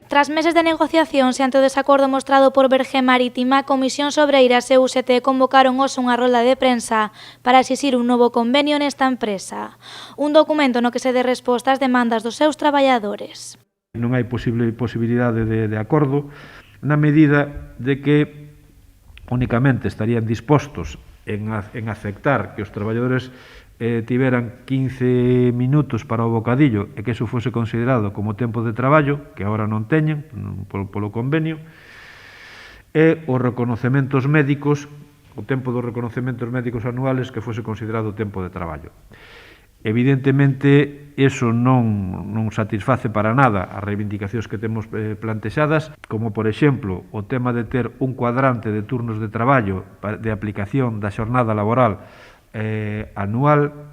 Tras meses de negociacións e ante o desacordo mostrado por Verge Marítima, Comisións Obreiras e UGT convocaron hoxe unha rolda de prensa para exixir un novo convenio nesta empresa. Un documento no que se dé resposta ás demandas dos seus traballadores. Non hai posibilidade de acordo na medida de que únicamente estarían dispostos en aceptar que os traballadores tiveran 15 minutos para o bocadillo e que eso fose considerado como tempo de traballo, que agora non teñen polo convenio, e os reconocementos médicos, o tempo dos reconocementos médicos anuales que fose considerado tempo de traballo. Evidentemente, eso non satisface para nada as reivindicacións que temos plantexadas, como, por exemplo, o tema de ter un cuadrante de turnos de traballo de aplicación da xornada laboral anual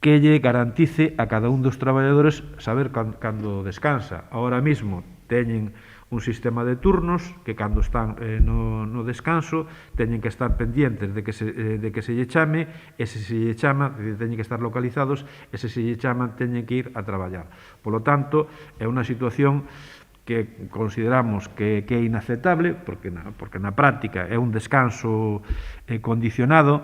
que lle garantice a cada un dos traballadores saber cando descansa. Ahora mismo teñen un sistema de turnos que cando están no descanso teñen que estar pendientes de que se lle chame, e se lle chama teñen que estar localizados, e se lle chaman teñen que ir a traballar. Polo tanto, é unha situación que consideramos que é inaceptable, porque na práctica é un descanso condicionado,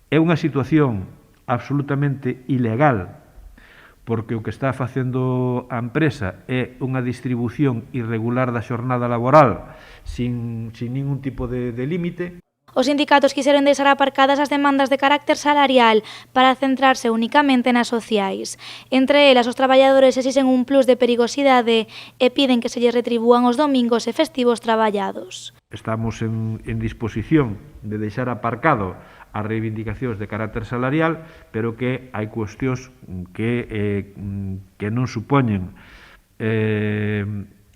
é unha situación absolutamente ilegal, porque o que está facendo a empresa é unha distribución irregular da xornada laboral sin ningún tipo de límite. Os sindicatos quixeron deixar aparcadas as demandas de carácter salarial para centrarse únicamente nas sociais. Entre elas, os traballadores exixen un plus de perigosidade e piden que se lles retribúan os domingos e festivos traballados. Estamos en disposición de deixar aparcado as reivindicacións de carácter salarial, pero que hai cuestións que non supoñen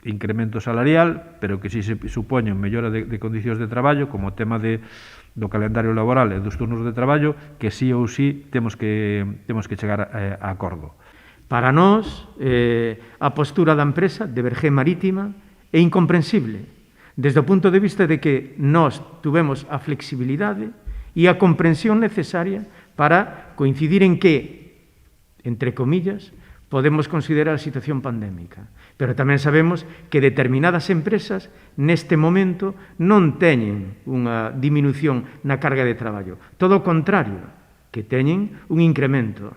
incremento salarial, pero que si se supoñen mellora de condicións de traballo, como o tema do calendario laboral e dos turnos de traballo, que sí ou sí temos que chegar a acordo. Para nós, a postura da empresa de Verge Marítima é incomprensible, desde o punto de vista de que nós tuvemos a flexibilidade e a comprensión necesaria para coincidir en que, entre comillas, podemos considerar a situación pandémica. Pero tamén sabemos que determinadas empresas neste momento non teñen unha diminución na carga de traballo. Todo o contrario, que teñen un incremento.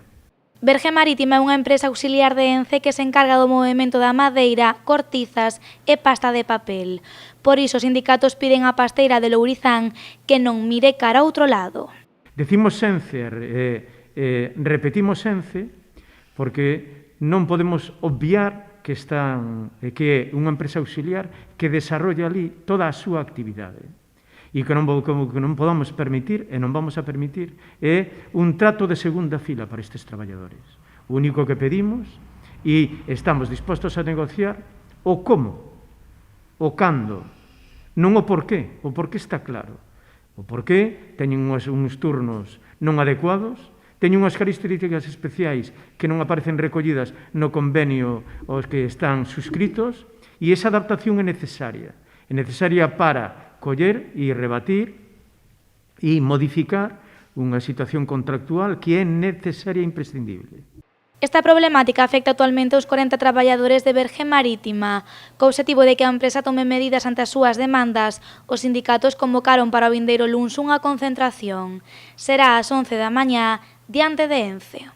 Verge Marítima é unha empresa auxiliar de Ence que se encarga do movemento da madeira, cortizas e pasta de papel. Por iso, os sindicatos piden á pasteira de Lourizán que non mire cara a outro lado. Decimos Ence, repetimos Ence, porque non podemos obviar que é unha empresa auxiliar que desarrolla ali toda a súa actividade. E que non podamos permitir, e non vamos a permitir, é un trato de segunda fila para estes traballadores. O único que pedimos, e estamos dispostos a negociar, o como, o cando, non o porqué. O porqué está claro. O porqué teñen uns turnos non adecuados, teñen unhas características especiais que non aparecen recollidas no convenio aos que están suscritos, e esa adaptación é necesaria. É necesaria para coller e rebatir e modificar unha situación contractual que é necesaria e imprescindible. Esta problemática afecta actualmente aos 40 traballadores de Verge Marítima. Co obxectivo de que a empresa tome medidas ante as súas demandas, os sindicatos convocaron para o vindeiro luns unha concentración. Será ás 11 da mañá diante de Ence.